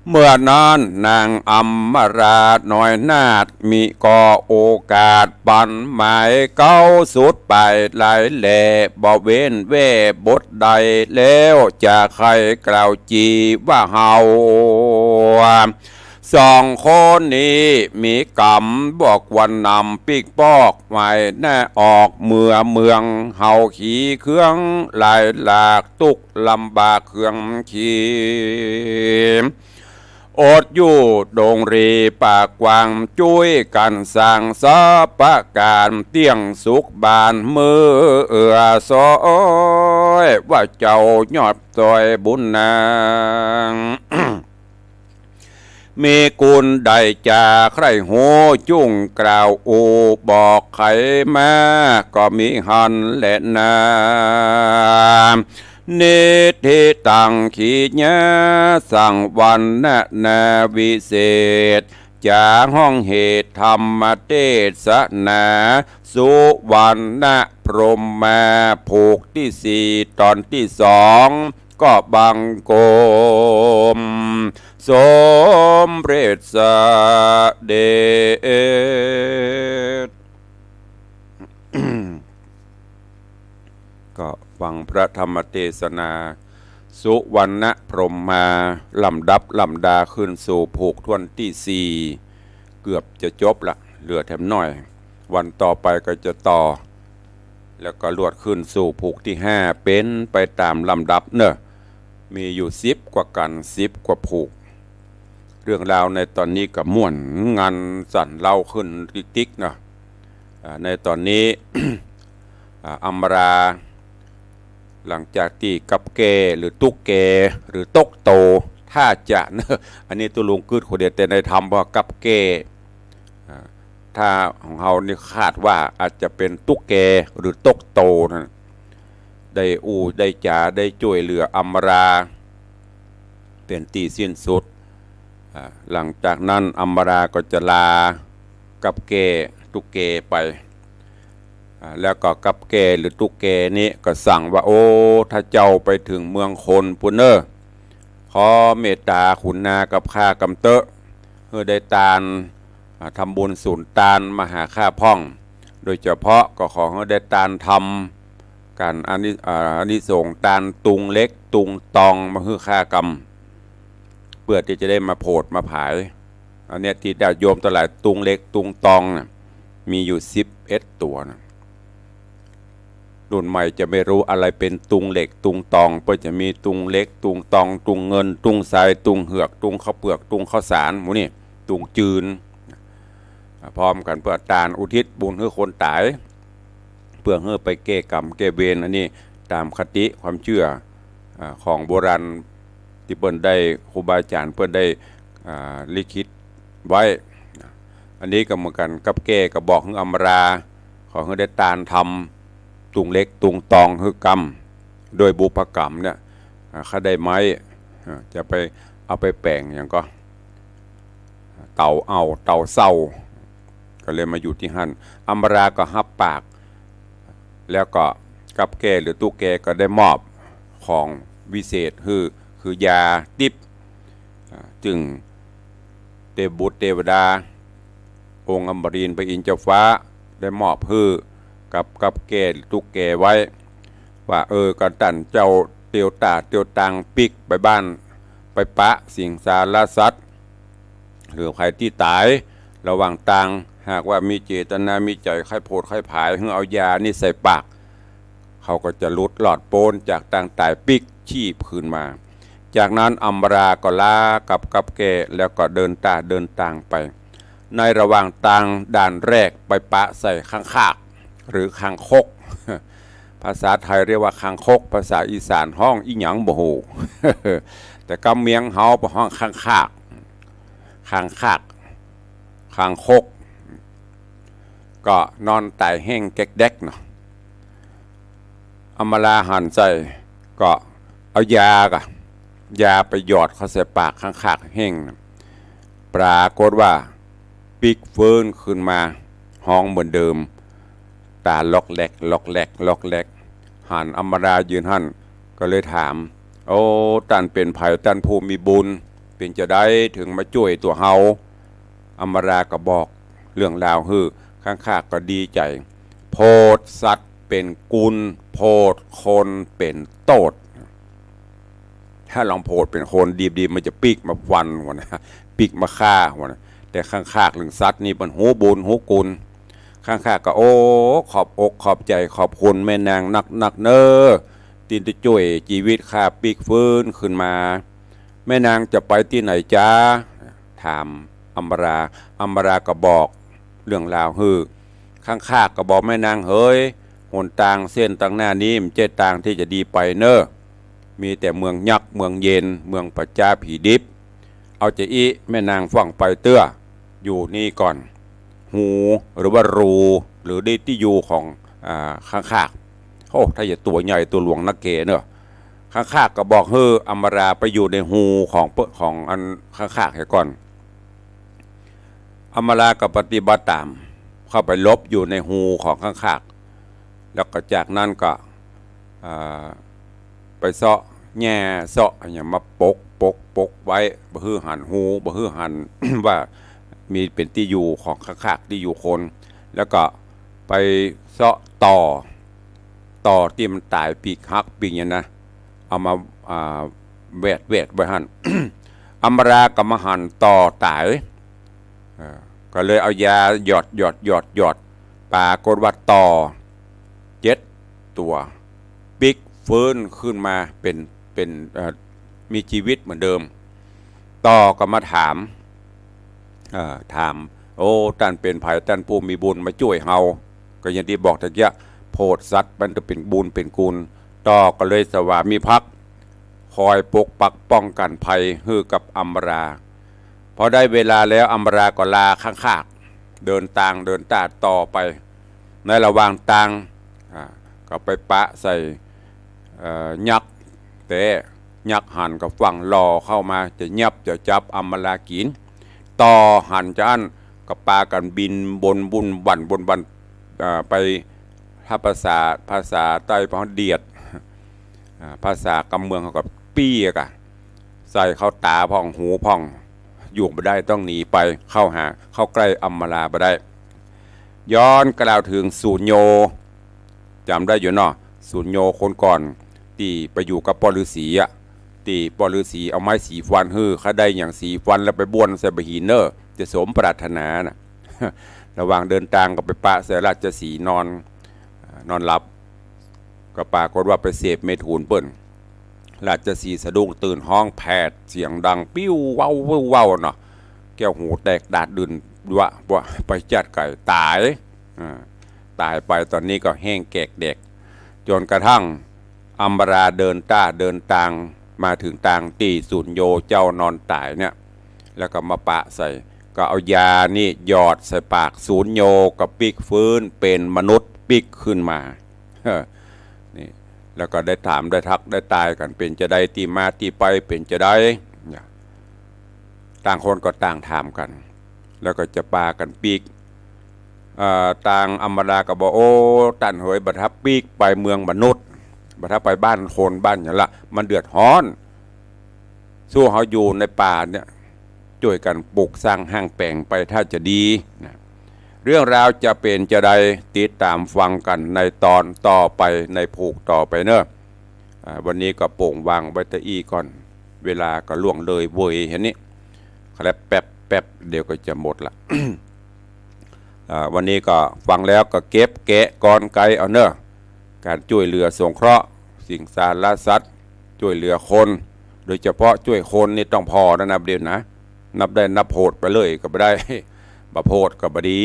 เมื่อนั้นนางอัมมาราน้อยนาดมีก่อโอกาสปันหมายเก้าสุดไปหลายแหล่บ่เว้นเว่บทใดแล้วจะใครกล่าวจีว่าเฮาสองคนนี้มีกรรมบอกวันนำปีกปอกไว้แน่ออกเมืองเฮาขี่เครื่องหลายหลากตุกลำบากเครื่องขี่อดอยู่ดงรีปากกวางจุ้ยกันสร้างสะปะการเตี้ยงสุขบานมือซอยว่าเจ้ายอดซอยบุญนางมีกุลใดจาใครโหจุ่งกล่าวโอบอกไขมาก็มีหันและนานิธิตังขีญาสั่งวันนาวิเศษจากห้องเหตุธรรมเทศนาสุวรรณพรหมมาผูกที่สี่ตอนที่สองก็บังโกมสมเร็จสเดชก็ฟังพระธรรมเทศนาสุวรรณพรหมมาลำดับลำดาขึ้นสู่ผูกทวนที่สี่เกือบจะจบละเหลือแถมหน่อยวันต่อไปก็จะต่อแล้วก็ลวดขึ้นสู่ผูกที่ห้าเป็นไปตามลำดับเนอะมีอยู่10 กว่ากัน10 กว่าผูกเรื่องราวในตอนนี้กับม่วนงานสั่นเล่าขึ้นติ๊กๆเนอะในตอนนี้ อัมราหลังจากที่กับเกหรือตุกเกหรือตกโตถ้าจะเนอะอันนี้ตุลุงกึดคนเดียวแต่ในธรรมว่ากับเก ถ้าของเฮานี่คาดว่าอาจจะเป็นตุ๊กแกหรือตกโตนะได้ได้จ่าได้ช่วยเหลืออัมราเป็นตีสิ้นสุดหลังจากนั้นอัมราก็จะลากับแกตุ๊กแกไปแล้วก็กับแกหรือตุ๊กแกนี้ก็สั่งว่าโอ้ถ้าเจ้าไปถึงเมืองคนปุเนอร์ขอเมตตาขุนนากับข้ากำเตอะเพื่อได้ตานทำบุญสูนตานมหาข้าพ่องโดยเฉพาะก็ขอให้ได้ตานทำการอันนี้ส่งตานตุงเล็กตุงตองมาคือข้ากรรมเพื่อที่จะได้มาโผดมาผายอันนี้ที่ได้โยมตลาดตุงเล็กตุงตองนะมีอยู่11 ตัวนะรุ่นใหม่จะไม่รู้อะไรเป็นตุงเหล็กตุงตองเพื่อจะมีตุงเล็กตุงตองตุงเงินตุงทรายตุงเหือกตุงข้าวเปลือกตุงข้าวสารหมูนี่ตุงจืนพร้อมกันเพื่อตานอุทิศบุญให้คนตายเพื่อให้ไปแก้กรรมแก้เวรอันนี้ตามคติความเชื่อของโบราณที่เปิ้นได้ครูบาอาจารย์เปิ้นได้ลิขิตไว้อันนี้ก็เหมือนกันกับแก้กับบอกให้อำราขอให้ได้ตานทำตุงเล็กตุงตองคือกรรมโดยบุพกรรมเนี่ยเขาได้ไม้จะไปเอาไปแปลงอย่างก็เต่าเต่าเศร้าก็เลยมาอยู่ที่หั่นอัมราก็ฮับปากแล้วก็กับแกหรือตู้แกก็ได้มอบของวิเศษคือยาติบจึงเทพบุตรเทวดาองค์อมรินทร์พระอินทร์เจ้าฟ้าได้มอบกับแกตู้แกไว้ว่ากันตันเจ้าเตียวตาเตียวตังปิกไปบ้านไปปะสิงสารสัตว์หรือใครที่ตายระหว่างตังหากว่ามีเจตนามีใจใครโพดใครผายเพื่อเอายานี่ใส่ปากเขาก็จะลุดหลอดโปนจากตังตายปิกชีพคืนมาจากนั้นอัมราก็ลากับแกแล้วก็เดินต่างไปในระหว่างตังด่านแรกไปปะใส่ข้างคากหรือคางคกภาษาไทยเรียกว่าคางคกภาษาอีสานห้องอีหยังบ่ฮู้ แต่กำเมียงเฮาห้องคางคากคางคกก็นอนตายแห้งแก๊กๆเนาะอำมาลาหันใส่ก็เอายาไปหยอดเขาใส่ปากข้างคากแห้งปรากฏว่าปิกเฟิร์นขึ้นมาห้องเหมือนเดิมตาล็อกแหลกหันอำมาลายืนหันก็เลยถามโอ้ตันเป็นไผ่ตันภูมิบุญเป็นจะได้ถึงมาช่วยตัวเฮาอมราก็บอกเรื่องราวข้างๆก็ดีใจโพดสัตว์เป็นกุลโพดคนเป็นโตดถ้าลองโพดเป็นคนดีมันจะปีกมาฟันวะนะปีกมาฆ่าวะนะแต่ข้างๆเรื่องสัตว์นี่มันหูบุญหูกุลข้างๆก็โอ้ขอบอกขอบใจขอบคุณแม่นางนักเนอตีนจะช่วยชีวิตข้าปีกฟื้นขึ้นมาแม่นางจะไปที่ไหนจ้าถามอัมราก็บอกเรื่องราวข้างก็บอกแม่นางเฮ้ยหนทางเส้นต่างหน้านี้มันเจตางที่จะดีไปเนอะมีแต่เมืองยักษ์เมืองเย็นเมืองปัจจาผีดิบเอาจะอีแม่นางฟังไปเตื้ออยู่นี่ก่อนหูหรือว่ารูหรือได้ที่อยู่ของข้างโอ้ถ้าอย่าตัวใหญ่ตัวหลวงนักเกเนอะข้างก็บอกอัมราไปอยู่ในหูของอันข้างให้ก่อนอัมราก็ปฏิบัติตามเข้าไปลบอยู่ในหูของข้างแล้วก็จากนั้นก็ไปเซาะแง่เซาะอย่างมาปกไว้บ่ฮือหันหูบ่ฮือหัน ว่ามีเป็นที่อยู่ของข้างที่อยู่คนแล้วก็ไปเซาะต่อที่มันตายปีกหักปีกอย่างนะเอามาแวดไว้หัน อัมราก็มาหันต่อตายก็เลยเอายาหยอดปากฏว่าต่อ7 ตัวปิกฟื้นขึ้นมาเป็นมีชีวิตเหมือนเดิมต่อก็มาถามโอ้ท่านเป็นไผ่ท่านผู้มีบุญมาช่วยเฮาก็อย่างที่บอกตะกี้โพดสัตว์มันจะเป็นบุญเป็นกุลต่อก็เลยสวามิภักดิ์คอยปกปักป้องกันภัยกับอัมราพอได้เวลาแล้วอัมราก็ลาข้าง เดินตาต่อไปในระหว่างทางก็ไปปะใส่ยักษ์แต่ยักษ์หันกับฝั่งรอเข้ามาจะยับจะจับอำมรากินต่อหันจะอันกับปากันบินบนบุญบันไปถ้าภาษาใต้เขาเดียดภาษากำเมืองเขากับปี้กะใส่เข้าตาพ่องหูพ่องอยู่ไม่ได้ต้องหนีไปเข้าใกล้อำมราไปได้ย้อนกล่าวถึงสูญโยจำได้อยู่เนาะสูญโยคนก่อนที่ไปอยู่กับปอฤาษีที่ปอฤาษีเอาไม้สีฟันเขาได้อย่างสีฟันแล้วไปบ้วนใส่บะหีเนอร์จะสมปรารถนานะระหว่างเดินทางก็ไปปะใส่ราชสีนอนหลับก็ปรากฏว่าไปเสพเมถุนเปิ้นราชสีสะดุ้งตื่นห้องแผดเสียงดังปิ้วเว้าเนาะแก้วหูแตกดาดดื่นว่าไปจัดไก่ตายไปตอนนี้ก็แห้งแกกเด็กจนกระทั่งอัมบราเดินตางมาถึงตางตีสุญโยเจ้านอนตายเนี่ยแล้วก็มาปะใส่ก็เอายานี่หยอดใส่ปากสุญโยกับปิกฟื้นเป็นมนุษย์ปิกขึ้นมานี่แล้วก็ได้ถามได้ทักได้ตายกันเป็นจะได้ตีมาตีไปเป็นจะได้ต่างคนก็ต่างถามกันแล้วก็จะปากันปีกต่างอำมาลากับบอกโอ้ตันเหยบัทับปีกไปเมืองมนุษย์บัทับไปบ้านคนบ้านอย่างละมันเดือดร้อนสู้เขาอยู่ในป่าเนี่ยช่วยกันปลูกสร้างห้างแปลงไปถ้าจะดีนะเรื่องราวจะเป็นจะได้ติดตามฟังกันในตอนต่อไปในผูกต่อไปเนอะวันนี้ก็โป่งวางไว้ตะอี้ก่อนเวลาก็ล่วงเลยเวยเห็นนี้แล้วแป๊บเดี๋ยวก็จะหมดละ วันนี้ก็ฟังแล้วก็เก็บแกะกรไกเอาเนอะการช่วยเหลือสงเคราะห์สิ่งสารสัตว์ช่วยเหลือคนโดยเฉพาะช่วยคนนี่ต้องพอนะนับเดียวนะนับได้นับโหดไปเลยก็ไม่ได้ บะโพดก็บดี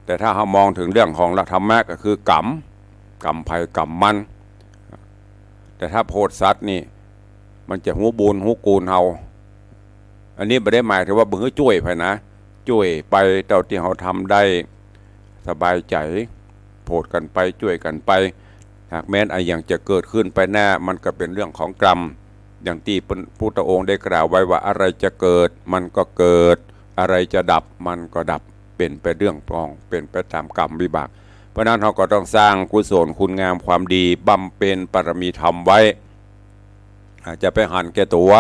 แต่ถ้าเรามองถึงเรื่องของธรรมะก็คือกรรมภัยกรรมมันแต่ถ้าโพดสัตว์นี่มันจะหูบูนหูกูนเฮาอันนี้ไม่ได้หมายถึงว่าบึงให้ช่วยไปนะช่วยไปเท่าที่เราทำได้สบายใจโพดกันไปช่วยกันไปหากแม้นอะไรอย่างจะเกิดขึ้นไปหน้ามันก็เป็นเรื่องของกรรมอย่างที่พระพุทธองค์ได้กล่าวไว้ว่าอะไรจะเกิดมันก็เกิดอะไรจะดับมันก็ดับเป็นไปเรื่องปองเป็นไปตามกรรมวิบากเพราะนั้นเราก็ต้องสร้างกุศลคุณงามความดีบำเพ็ญปรมีธรรมไว้อาจจะไปหันแก่ตัว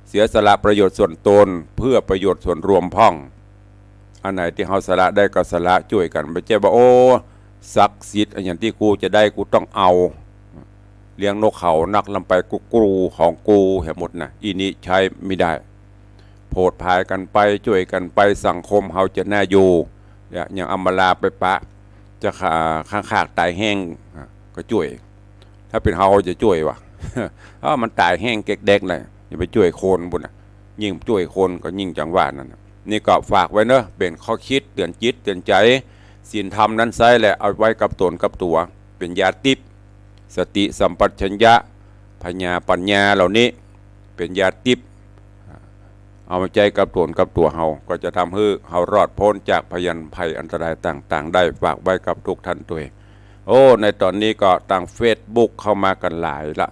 เสียสละประโยชน์ส่วนตนเพื่อประโยชน์ส่วนรวมพ่องอันไหนที่เราสละได้ก็สละช่วยกันไม่ใช่ว่าโอ้ศักดิ์สิทธิ์อย่างที่กูจะได้กูต้องเอาเลี้ยงนกเขานักลำไปกูของกูเห็นหมดนะอีนี้ใช้ไม่ได้โพดพายกันไปช่วยกันไปสังคมเขาจะน่าอยู่อย่างอำมาลาไปปะจะข้างตายแห้งก็ช่วยถ้าเป็นเขาจะช่วยวะเพราะมันตายแห้งเด็กๆเลยอย่าไปช่วยคนบุญยิ่งช่วยคนก็ยิ่งจังหวะนั่นนี่ก็ฝากไว้เนอะเป็นข้อคิดเตือนจิตเตือนใจศีลธรรมนั้นไซแหละเอาไว้กับตนกับตัวเป็นยาติปสติสัมปชัญญะปัญญาเหล่านี้เป็นยาติปเอามาใจกับตนกับตัวเฮาก็จะทำให้เฮารอดพ้นจากพยันภัยอันตรายต่างๆได้ฝากไว้กับทุกท่านตัวเองโอ้ในตอนนี้ก็ต่างFacebookเข้ามากันหลายละ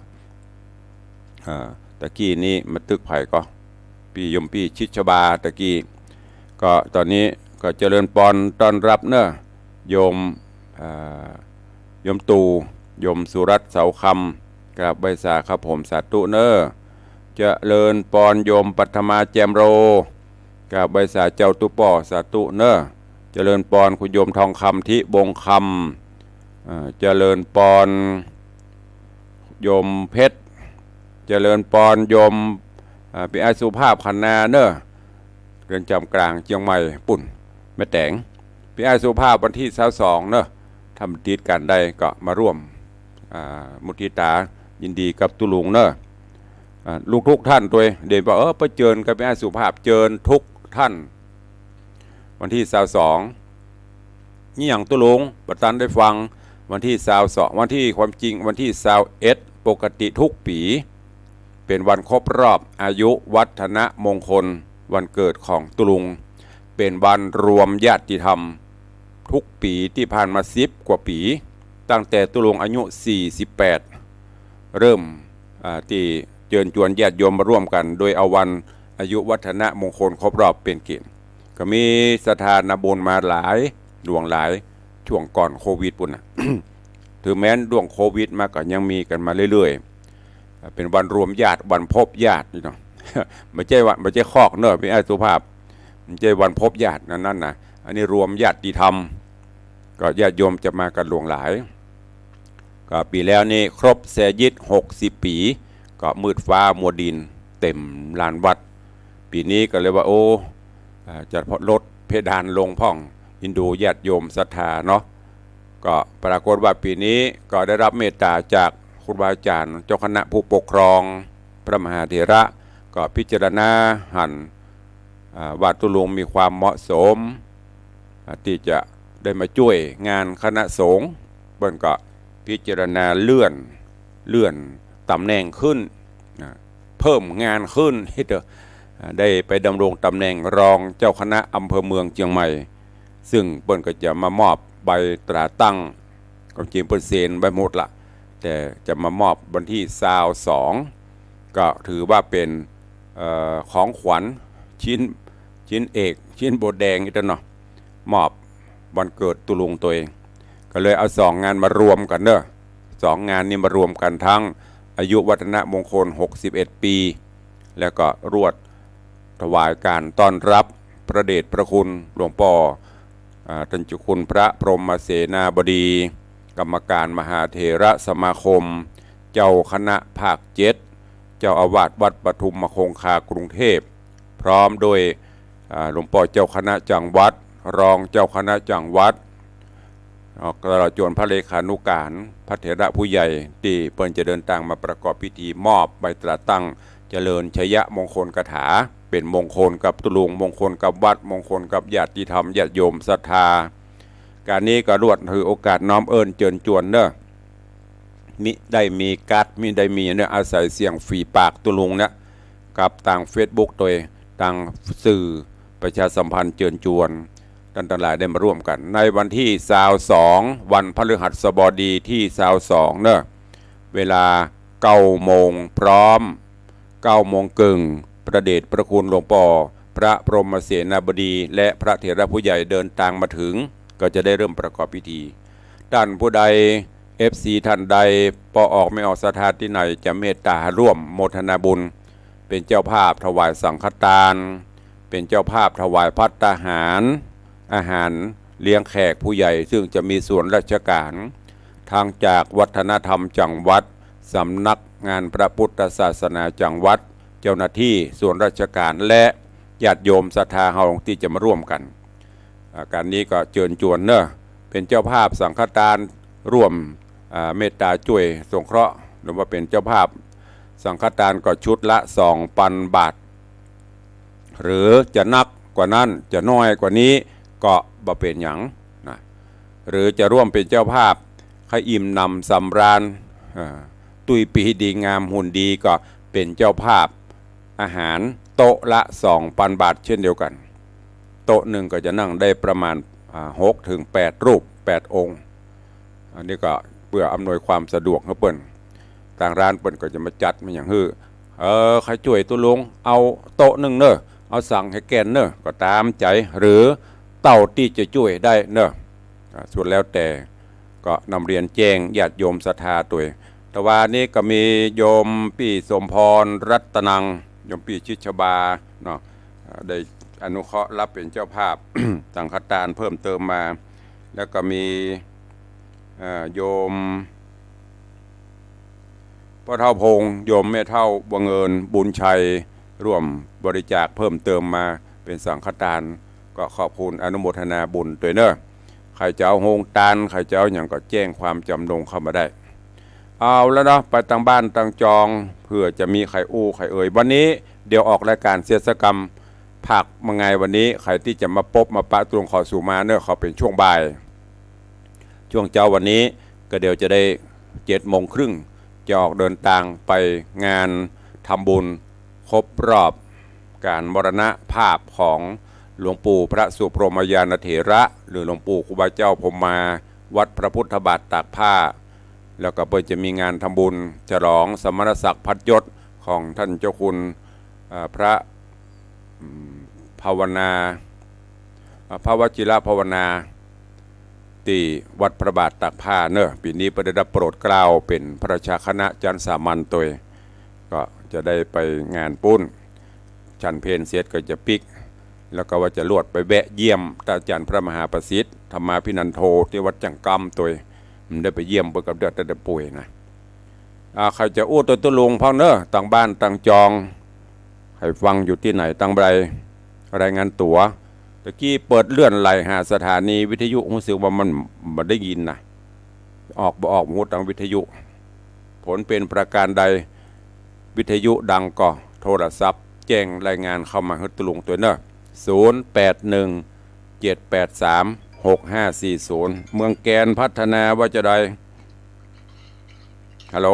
ตะกี้นี้มาตึกไผ่ก็พี่ชิดชบาตะกี้ก็ตอนนี้ก็เจริญปอนต้อนรับเนอะโยมตู่โยมสุรัตน์เสาคำกับใบสาครับผมสาธุเนอะเจริญปอนโยมปัทมาแจมโรกับใบสาเจ้าตุป่อสาธุเนอะเจริญปอนคุณโยมทองคำที่บงคำเจริญปอนโยมเพชรเจริญปอนโยมเป็นอาสุภาพคันนาเนอะเรือนจำกลางเชียงใหม่ปุ่นแม่แตงเป็นอาสุภาพวันที่22เนอะทำติดกันได้ก็มาร่วมมุทิตายินดีกับตุลุงเนอะลูกทุกท่านตัวเด่นบอกไปเจิญกับเป็นอาสุภาพเจิญทุกท่านวันที่22นี่อย่างตุลุงประตันได้ฟังวันที่22วันที่ความจริงวันที่21ปกติทุกปีเป็นวันครบรอบอายุวัฒนมงคลวันเกิดของตุลุง เป็นวันรวมญาติธรรมทุกปีที่ผ่านมา10 กว่าปีตั้งแต่ตุลงอายุ48เริ่มที่เชิญชวนญาติโยมมาร่วมกันโดยเอาวันอายุวัฒนมงคลครบรอบเป็นเกณฑ์ก็มีสถานบุญมาหลายดวงหลายช่วงก่อนโควิดปุ่นนะ ถือแม้นดวงโควิดมาก็ยังมีกันมาเรื่อยๆเป็นวันรวมญาติวันพบญาตินี่เนาะ ไม่ใช่คอกเนอะเป็นไอ้สุภาพไม่ใช่วันพบญาตินั่นนะอันนี้รวมญาติธรรมก็ญาติโยมจะมากันหลวงหลายก็ปีแล้วนี่ครบแสยิด60 ปีก็มืดฟ้ามัวดินเต็มลานวัดปีนี้ก็เลยว่าโอ้จะลดเพดานลงพ่องฮินดูญาติโยมศรัทธาเนาะก็ปรากฏว่าปีนี้ก็ได้รับเมตตาจากครูบาอาจารย์เจ้าคณะผู้ปกครองพระมหาเถระก็พิจารณาหันว่าตุลงมีความเหมาะสมที่จะได้มาช่วยงานคณะสงฆ์เบิ่นก็พิจารณาเลื่อนตำแหน่งขึ้นเพิ่มงานขึ้นให้เถอะได้ไปดำรงตำแหน่งรองเจ้าคณะอำเภอเมืองเชียงใหม่ซึ่งเปิ้นก็จะมามอบใบตราตั้งก็จริงเปิ้นเซ็นใบหมดละแต่จะมามอบวันที่22ก็ถือว่าเป็นของขวัญชิ้นเอกชิ้นโบแดงอีกเนาะมอบวันเกิดตุลุงตัวเองก็เลยเอา2 งานมารวมกันเนอะ2 งานนี้มารวมกันทั้งอายุวัฒนมงคล61 ปีแล้วก็รวดถวายการต้อนรับพระเดชพระคุณหลวงพ่อท่านเจ้าคุณพระพรหมเสนาบดีกรรมการมหาเถระสมาคมเจ้าคณะภาค7เจ้าอาวาสวัดปทุมมคงคากรุงเทพพร้อมโดยหลวงพ่อเจ้าคณะจังหวัดรองเจ้าคณะจังหวัดตลอดจนพระเลขานุการพระเถระผู้ใหญ่ที่เปิ้นจะเดินทางมาประกอบพิธีมอบใบตราตั้งเจริญชยมงคลคาถาเป็นมงคลกับตุลุงมงคลกับวัดมงคลกับญาติธรรมญาติโยมศรัทธาการนี้ก็รวดถือโอกาสน้อมเอิญเจิญจวนเนอะมิได้มีกัดมิได้มีเนี่ยอาศัยเสียงฝีปากตุลุงเนี่ยกับต่าง Facebook ตัวต่างสื่อประชาสัมพันธ์เจิญจวนท่านทั้งหลายได้มาร่วมกันในวันที่22วันพฤหัสบดีที่22เนอะเวลา9 โมงพร้อม9 โมงครึ่งพระเดชพระคุณหลวงพ่อพระพรหมเสนาบดีและพระเถระผู้ใหญ่เดินทางมาถึงก็จะได้เริ่มประกอบพิธีท่านผู้ใด FC ท่านใดพอออกไม่ออกสถานที่ไหนจะเมตตาร่วมโมทนาบุญเป็นเจ้าภาพถวายสังฆทานเป็นเจ้าภาพถวายภัตตาหารอาหารเลี้ยงแขกผู้ใหญ่ซึ่งจะมีส่วนราชการทางจากวัฒนธรรมจังหวัดสำนักงานพระพุทธศาสนาจังหวัดเจ้าหน้าที่ส่วนราชการและญาติโยมศรัทธาเฮาที่จะมาร่วมกันการนี้ก็เชิญชวนเนอะเป็นเจ้าภาพสังฆทานร่วมเมตตาช่วยสงเคราะห์หรือว่าเป็นเจ้าภาพสังฆทานก็ชุดละ 2,000 บาทหรือจะนักกว่านั้นจะน้อยกว่านี้ก็บ่เป็นหยังนะหรือจะร่วมเป็นเจ้าภาพให้อิ่มนำสำราญตุยปีดีงามหุ่นดีก็เป็นเจ้าภาพอาหารโต๊ะละ 2,000 บาทเช่นเดียวกันโต๊ะหนึ่งก็จะนั่งได้ประมาณ6 ถึง 8 รูป 8 องค์อันนี้ก็เพื่ออำนวยความสะดวกให้เปิ้นทางร้านเปิ้นก็จะมาจัดมาอย่างใครช่วยตุลุงเอาโต๊ะหนึ่งเนอะเอาสั่งให้แกนเนอะก็ตามใจหรือเต่าที่จะช่วยได้เนอะส่วนแล้วแต่ก็นำเรียนแจ้งญาติโยมศรัทธาตัวแต่ว่านี้ก็มีโยมพี่สมพรรัตนังโยมพี่ชิชบาเนาะได้อนุเคราะห์รับเป็นเจ้าภาพ สังฆทานเพิ่มเติมมาแล้วก็มีโยมพ่อเฒ่าพงโยมแม่เฒ่าบังเอิญบุญชัยร่วมบริจาคเพิ่มเติมมาเป็นสังฆทานก็ขอบคุณอนุโมทนาบุญตัวเนอะใครจะเอาโฮงตานใครจะเอาอย่างก็แจ้งความจำนงเข้ามาได้เอาแล้วเนาะไปตั้งบ้านตั้งจองเพื่อจะมีใครอู้ใครเอ่ยวันนี้เดี๋ยวออกรายการเสียสกรรมผักมาไงวันนี้ใครที่จะมาพบมาปะตรงขอสู่มาเนอะเขาเป็นช่วงบ่ายช่วงเจ้าวันนี้ก็เดี๋ยวจะได้7 โมงครึ่งจะออกเดินทางไปงานทำบุญครบรอบการมรณภาพของ หลวงปู่พระสุพรหมยานเถระหรือหลวงปู่ครูบาเจ้าพรหมมาวัดพระพุทธบาทตากผ้าแล้วก็เปิดจะมีงานทำบุญฉลองสมณศักดิ์พัดยศของท่านเจ้าคุณพระภาวนาพระวชิรภาวนาที่วัดพระบาทตากผ้าเนอะปีนี้ประดับโปรดเกล้าเป็นพระราชาคณะจันทร์สามัญตัวก็จะได้ไปงานปุ้นชันเพนเสียดก็จะปิกแล้วก็ว่าจะลวดไปแวะเยี่ยมอาจารย์พระมหาประสิทธิ์ธรรมาภินันโทที่วัดจังกำตัวมันได้ไปเยี่ยมเพื่อกับเดือดแต่ป่วยนะใครจะอู้ตัวลุงพ่อเนอะต่างบ้านต่างจองใครฟังอยู่ที่ไหนต่างใบรายงานตั๋วตะกี้เปิดเลื่อนไหลหาสถานีวิทยุรู้สึกว่ามันได้ยินนะออกหูทางวิทยุผลเป็นประการใดวิทยุดังก็โทรศัพท์แจ้งรายงานเข้ามาให้ตุลุงตัวเนอะ0817836540เมืองแกนพัฒนาว่าจะได้ฮัลโหล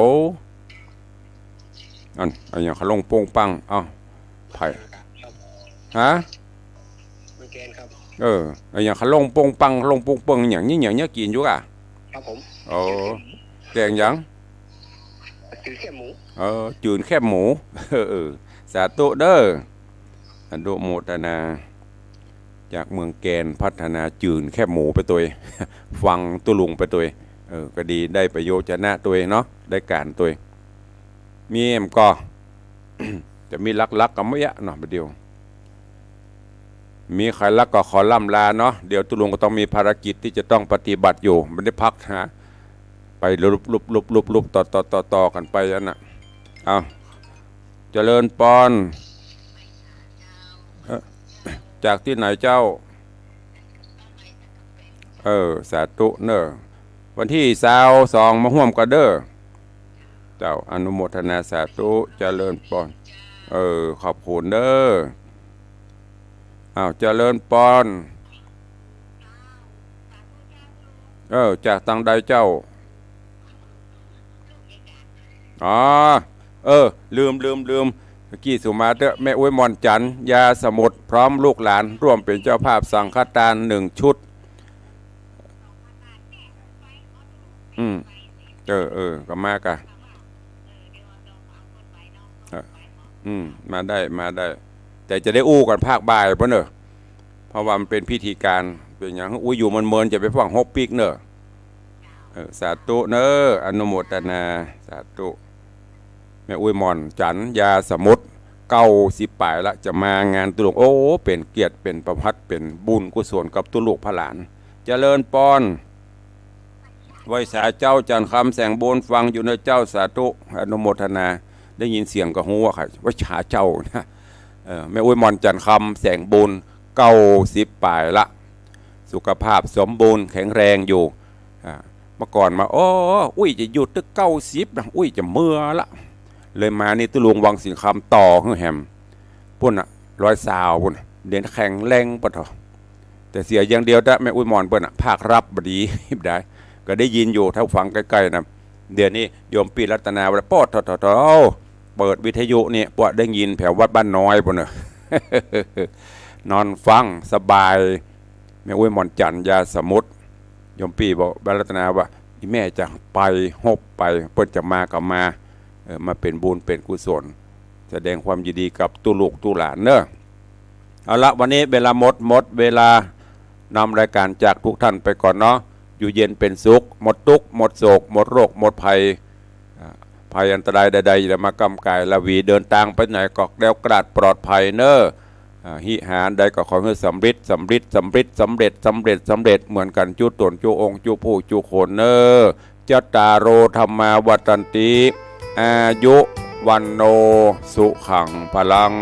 อันอย่างเขาลงโป้งปังไผ่ฮะเมืองแกนครับอย่างเขาลงโป้งปังลงโป้งปังอย่างนี้กินอยู่อ่ะครับผมแกงยังจืดแค่หมูจืดแค่หมูสาธุเด้ออนุโมทนาจากเมืองแกนพัฒนาจืดแค่หมูไปตัวฟังตุลุงไปตัวก็ดีได้ประโยชน์ชนะตัวเนาะได้การตัวมีเอ็มก็ จะมีลักกับไม่ยะเนาะประเดี๋ยวมีใครลักก็ขอล่ำลาเนาะเดี๋ยวตุลุงก็ต้องมีภารกิจที่จะต้องปฏิบัติอยู่ไม่ได้พักฮะไปลุบต่อกันไปอันน่ะเจริญปอนจากที่ไหนเจ้าสาธุเนอวันที่22มาห่วมกันเด้อเจ้าอนุโมทนาสาธุเจริญปอนขอบคุณเด้อเจริญปอนจากทางใดเจ้าลืมกี้สุมาเตอแม่อุ้ยมอนจันยาสมุทรพร้อมลูกหลานร่วมเป็นเจ้าภาพสังฆทาน1 ชุดก็มากะมาได้แต่จะได้อู้กันภาคบ่ายป่ะเนอะเพราะว่ามันเป็นพิธีการเป็นอย่างอุ้ยอยู่มันเมินจะไปฟังฮกปีกเนอะสาธุเนอะอนุโมทนาสาธุแม่อุ้ยมอนจันยาสมุทร90 ป่ายละจะมางานตุลุงเป็นเกียรติเป็นประพัดเป็นบุญกุศลกับตุลุกพระหลานเจริญปอนไว้สาเจ้าจันคำแสงโบนฟังอยู่ในเจ้าสาธุอนุโมทนาได้ยินเสียงกับหัวค่ะว่าฉาเจ้านะแม่อุ้ยมอนจันคำแสงโบน90 ป่ายละสุขภาพสมบูรณ์แข็งแรงอยู่เมื่อก่อนมาอุ้ยจะหยุดตึก90นะอุ้ยจะเมื่อละเลยมานี่ตุลุงวังสิงคำต่อแฮมปุ่น100 ปุ่นเด่นแข็งแรงปะเถอะแต่เสียอย่างเดียวแต่แม่อุ้ยมอนเปิ้นภาครับบดีได้ก็ได้ยินอยู่ถ้าฟังใกล้ๆนะเดี๋ยวนี้โยมปีรัตนาว่าปอดทเปิดวิทยุนี่ปอดได้ยินแถววัดบ้านน้อยปุ่นนอนฟังสบายแม่อุ้ยมอนจันยาสมุทรโยมปีบอกบรัตนาว่าแม่จะไปฮบไปเปิ้นจะมากับมาเป็นบุญเป็นกุศลแสดงความยินดีกับตุลูกตุหลานเนอะเอาละวันนี้เวลาหมดเวลานำรายการจากทุกท่านไปก่อนเนาะอยู่เย็นเป็นสุขหมดทุกข์หมดโศกหมดโรคหมดภัยอันตรายใดๆอย่ามากำกายละวีเดินทางไปไหนก็แล้วกราดปลอดภัยเนอะหิหารใดก็ขอให้สำเร็จเหมือนกันจุตนจุองจุผู้จุโคนเนอะจัตตารโอธรรมาวัฏันติอายุวันโนสุขังพลัง